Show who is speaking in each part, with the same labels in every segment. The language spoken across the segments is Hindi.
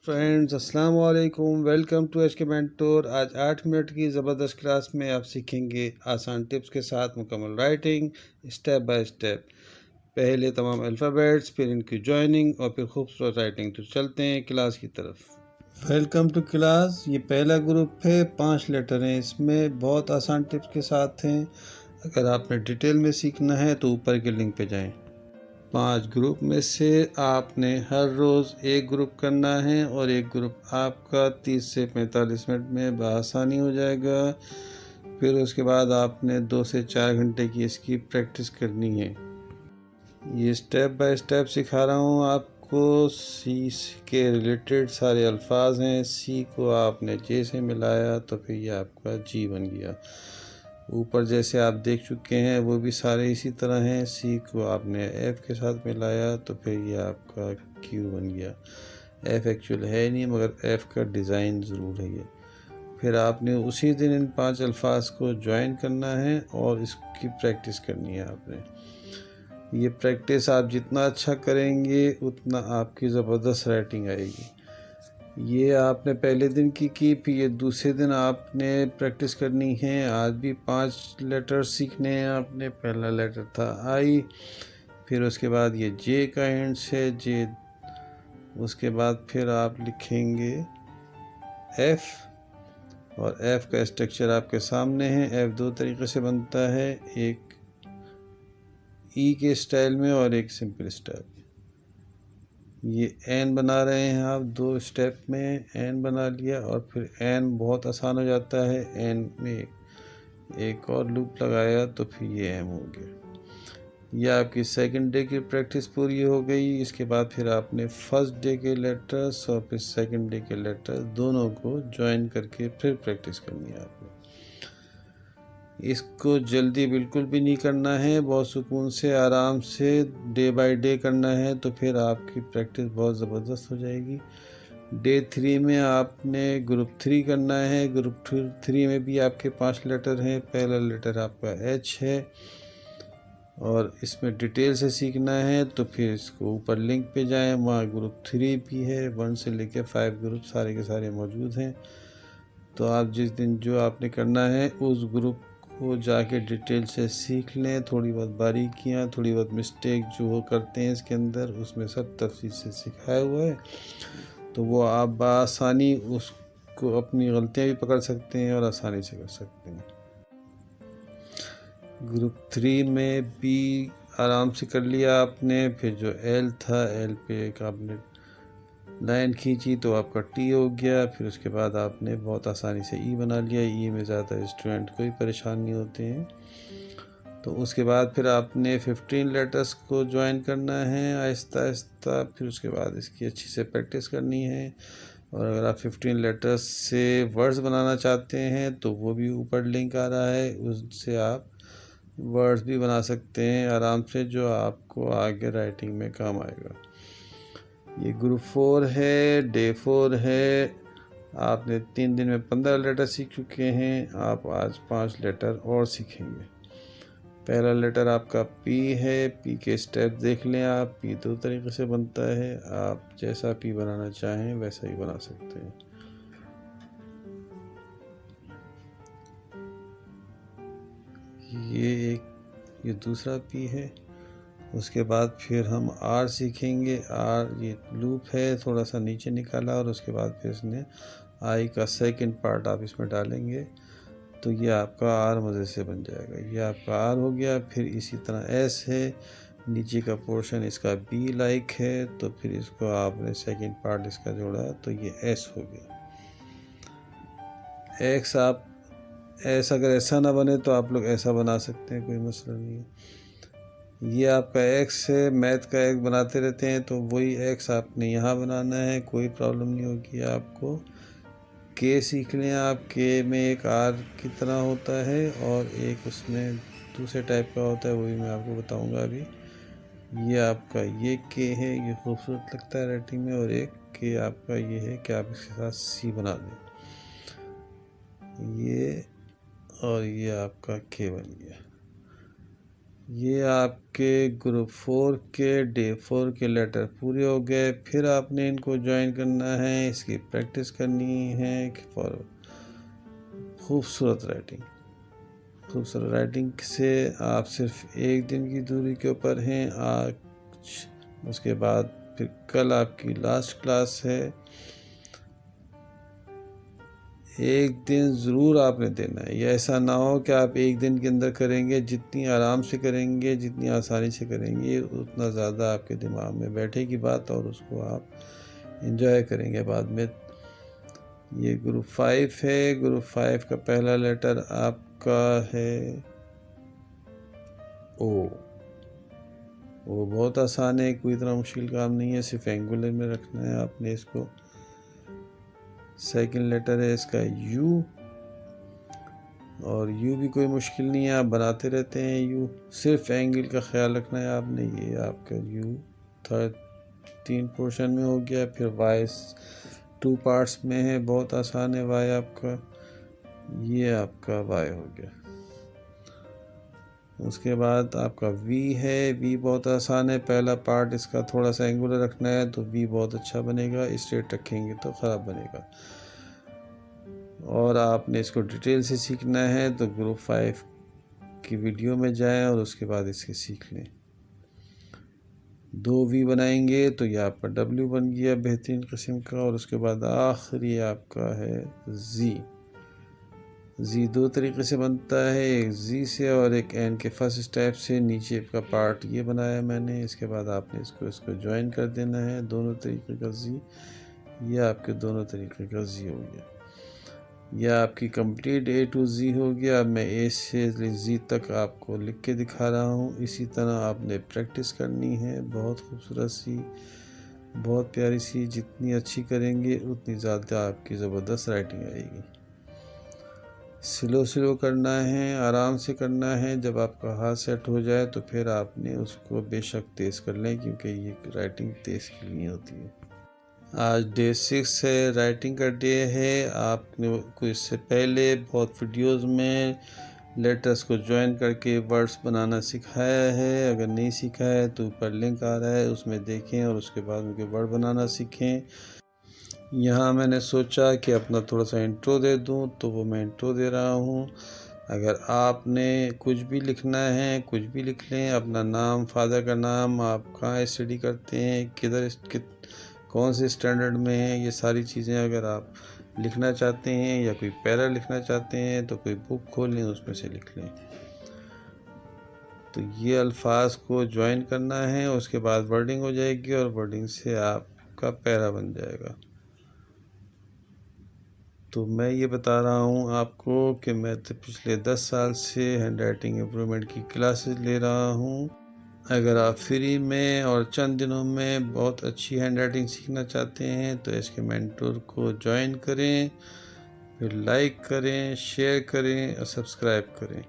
Speaker 1: फ्रेंड्स अस्सलाम वालेकुम, वेलकम टू एच के मेंटोर। आज 8 मिनट की ज़बरदस्त क्लास में आप सीखेंगे आसान टिप्स के साथ मुकम्मल राइटिंग स्टेप बाय स्टेप। पहले तमाम अल्फ़ाबेट्स, फिर इनकी जॉइनिंग और फिर खूबसूरत राइटिंग। तो चलते हैं क्लास की तरफ। Welcome to class. ये पहला ग्रुप है, 5 लेटर हैं इसमें, बहुत आसान टिप्स के साथ हैं। अगर आपने डिटेल में सीखना है तो ऊपर के लिंक पे जाएं। 5 ग्रुप में से आपने हर रोज़ एक ग्रुप करना है और एक ग्रुप आपका 30 से 45 मिनट में बआसानी हो जाएगा। फिर उसके बाद आपने 2 से 4 घंटे की इसकी प्रैक्टिस करनी है। ये स्टेप बाय स्टेप सिखा रहा हूँ आपको। सी के रिलेटेड सारे अल्फाज हैं। सी को आपने जे से मिलाया तो फिर ये आपका जी बन गया। ऊपर जैसे आप देख चुके हैं वो भी सारे इसी तरह हैं। सी को आपने एफ़ के साथ मिलाया तो फिर ये आपका क्यू बन गया। एफ़ एक्चुअल है नहीं मगर एफ़ का डिज़ाइन ज़रूर है ये। फिर आपने उसी दिन इन 5 अल्फाज को ज्वाइन करना है और इसकी प्रैक्टिस करनी है आपने। ये प्रैक्टिस आप जितना अच्छा करेंगे उतना आपकी ज़बरदस्त राइटिंग आएगी। ये आपने पहले दिन की फिर ये दूसरे दिन आपने प्रैक्टिस करनी है। आज भी 5 लेटर सीखने हैं आपने। पहला लेटर था आई, फिर उसके बाद ये जे का एंड्स है जे। उसके बाद फिर आप लिखेंगे एफ़ और एफ़ का स्ट्रक्चर आपके सामने है। एफ़ 2 तरीके से बनता है, एक ई के स्टाइल में और एक सिंपल स्टाइल में। ये एन बना रहे हैं आप 2 स्टेप में। एन बना लिया और फिर एन बहुत आसान हो जाता है। एन में एक और लूप लगाया तो फिर ये एम हो गया। ये आपकी सेकंड डे की प्रैक्टिस पूरी हो गई। इसके बाद फिर आपने फर्स्ट डे के लेटर्स और फिर सेकंड डे के लेटर्स दोनों को ज्वाइन करके फिर प्रैक्टिस करनी है आपने। इसको जल्दी बिल्कुल भी नहीं करना है, बहुत सुकून से आराम से डे बाय डे करना है तो फिर आपकी प्रैक्टिस बहुत ज़बरदस्त हो जाएगी। डे 3 में आपने ग्रुप 3 करना है। ग्रुप 3 में भी आपके 5 लेटर हैं। पहला लेटर आपका एच है और इसमें डिटेल से सीखना है तो फिर इसको ऊपर लिंक पे जाएं, वहाँ ग्रुप 3 भी है। 1 से लेकर 5 ग्रुप सारे के सारे मौजूद हैं। तो आप जिस दिन जो आपने करना है उस ग्रुप को जाके डिटेल से सीख लें। थोड़ी बहुत बारीकियाँ, थोड़ी बहुत मिस्टेक जो वो करते हैं इसके अंदर, उसमें सब तफसील से सिखाया हुआ है। तो वो आप बआसानी उसको अपनी गलतियाँ भी पकड़ सकते हैं और आसानी से कर सकते हैं। ग्रुप 3 में भी आराम से कर लिया आपने। फिर जो एल था, एल पे एक आपने लाइन खींची तो आपका टी हो गया। फिर उसके बाद आपने बहुत आसानी से ई बना लिया। ई में ज़्यादा स्टूडेंट कोई परेशान नहीं होते हैं। तो उसके बाद फिर आपने 15 लेटर्स को ज्वाइन करना है आहिस्ता आहिस्ता। फिर उसके बाद इसकी अच्छी से प्रैक्टिस करनी है। और अगर आप 15 लेटर्स से वर्ड्स बनाना चाहते हैं तो वो भी ऊपर लिंक आ रहा है, उससे आप वर्ड्स भी बना सकते हैं आराम से, जो आपको आगे राइटिंग में काम आएगा। ये ग्रुप 4 है, डे 4 है। आपने 3 दिन में 15 लेटर सीख चुके हैं। आप आज 5 लेटर और सीखेंगे। पहला लेटर आपका पी है। पी के स्टेप देख लें आप। पी 2 तरीके से बनता है, आप जैसा पी बनाना चाहें वैसा ही बना सकते हैं। ये दूसरा पी है। उसके बाद फिर हम आर सीखेंगे। आर ये लूप है, थोड़ा सा नीचे निकाला और उसके बाद फिर इसने आई का सेकंड पार्ट आप इसमें डालेंगे तो ये आपका आर मज़े से बन जाएगा। ये आपका आर हो गया। फिर इसी तरह एस है, नीचे का पोर्शन इसका बी लाइक है तो फिर इसको आपने सेकंड पार्ट इसका जोड़ा तो ये एस हो गया। एक्स आप एस अगर ऐसा ना बने तो आप लोग ऐसा बना सकते हैं, कोई मसला नहीं है। ये आपका एक्स है, मैथ का एक्स बनाते रहते हैं तो वही एक्स आपने यहाँ बनाना है, कोई प्रॉब्लम नहीं होगी आपको। के सीख लें आप। के में एक आर की तरह होता है और एक उसमें दूसरे टाइप का होता है, वही मैं आपको बताऊंगा अभी। ये आपका ये के है, ये खूबसूरत लगता है राइटिंग में। और एक के आपका ये है कि आप इसके साथ सी बना दें। ये और ये आपका के बन गया। ये आपके ग्रुप 4 के डे 4 के लेटर पूरे हो गए। फिर आपने इनको ज्वाइन करना है, इसकी प्रैक्टिस करनी है फॉर खूबसूरत राइटिंग। खूबसूरत राइटिंग से आप सिर्फ एक दिन की दूरी के ऊपर हैं आज। उसके बाद फिर कल आपकी लास्ट क्लास है। एक दिन ज़रूर आपने देना है। ये ऐसा ना हो कि आप एक दिन के अंदर करेंगे, जितनी आराम से करेंगे, जितनी आसानी से करेंगे, उतना ज़्यादा आपके दिमाग में बैठेगी बात और उसको आप एंजॉय करेंगे बाद में। ये ग्रुप 5 है। ग्रुप 5 का पहला लेटर आपका है ओ। वो बहुत आसान है, कोई इतना मुश्किल काम नहीं है, सिर्फ एंगुलर में रखना है आपने इसको। सेकंड लेटर है इसका यू, और यू भी कोई मुश्किल नहीं है, आप बनाते रहते हैं यू, सिर्फ एंगल का ख्याल रखना है आपने। ये आपका यू थर्ड 3 पोर्शन में हो गया। फिर वाई 2 पार्ट्स में है, बहुत आसान है वाई आपका। ये आपका वाई हो गया। उसके बाद आपका वी है। वी बहुत आसान है, पहला पार्ट इसका थोड़ा सा एंगुलर रखना है तो वी बहुत अच्छा बनेगा, स्ट्रेट रखेंगे तो ख़राब बनेगा। और आपने इसको डिटेल से सीखना है तो ग्रुप 5 की वीडियो में जाएं और उसके बाद इसके सीख लें। 2 वी बनाएंगे तो ये आपका डब्ल्यू बन गया बेहतरीन किस्म का। और उसके बाद आखिरी आपका है जी। जी 2 तरीके से बनता है, एक जी से और एक एन के फर्स्ट स्टेप से। नीचे का पार्ट ये बनाया मैंने। इसके बाद आपने इसको ज्वाइन कर देना है, दोनों तरीके का जी। ये आपके दोनों तरीके का जी हो गया। यह आपकी कंप्लीट ए टू जी हो गया। अब मैं ए से जी तक आपको लिख के दिखा रहा हूँ। इसी तरह आपने प्रैक्टिस करनी है, बहुत खूबसूरत सी, बहुत प्यारी सी। जितनी अच्छी करेंगे उतनी ज़्यादा आपकी ज़बरदस्त राइटिंग आएगी। स्लो करना है, आराम से करना है। जब आपका हाथ सेट हो जाए तो फिर आपने उसको बेशक तेज़ कर लें, क्योंकि ये राइटिंग तेज़ के लिए होती है। आज डे 6 है, राइटिंग का डे है। आपने को इससे पहले बहुत वीडियोस में लेटर्स को ज्वाइन करके वर्ड्स बनाना सिखाया है। अगर नहीं सीखा है तो ऊपर लिंक आ रहा है, उसमें देखें और उसके बाद उनके वर्ड बनाना सीखें। यहाँ मैंने सोचा कि अपना थोड़ा सा इंट्रो दे दूँ, तो वो मैं इंट्रो दे रहा हूँ। अगर आपने कुछ भी लिखना है, कुछ भी लिख लें, अपना नाम, फादर का नाम, आप कहाँ स्टडी करते हैं, कौन से स्टैंडर्ड में हैं, ये सारी चीज़ें अगर आप लिखना चाहते हैं या कोई पैरा लिखना चाहते हैं तो कोई बुक खोल लें, उसमें से लिख लें। तो ये अल्फाज को ज्वाइन करना है, उसके बाद वर्डिंग हो जाएगी और वर्डिंग से आपका पैरा बन जाएगा। तो मैं ये बता रहा हूँ आपको कि मैं तो पिछले 10 साल से हैंड राइटिंग इम्प्रूवमेंट की क्लासेस ले रहा हूँ। अगर आप फ्री में और चंद दिनों में बहुत अच्छी हैंड राइटिंग सीखना चाहते हैं तो इसके मेंटोर को ज्वाइन करें, फिर लाइक करें, शेयर करें और सब्सक्राइब करें।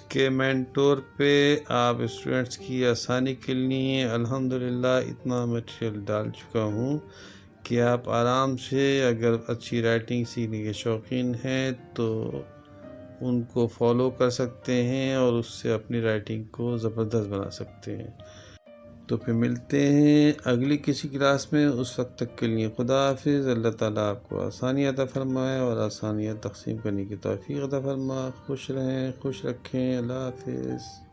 Speaker 1: के मेंटोर पे आप स्टूडेंट्स की आसानी के लिए अल्हम्दुलिल्लाह इतना मटेरियल डाल चुका हूँ कि आप आराम से, अगर अच्छी राइटिंग सीखने के शौकीन हैं तो उनको फॉलो कर सकते हैं और उससे अपनी राइटिंग को ज़बरदस्त बना सकते हैं। तो फिर मिलते हैं अगली किसी क्लास में। उस वक्त तक के लिए खुदा हाफिज़। अल्लाह ताला आपको आसानियाँ अता फरमाए और आसानियाँ तक़सीम करने की तौफ़ीक़ अता फरमा। खुश रहें, खुश रखें। अल्लाह हाफिज़।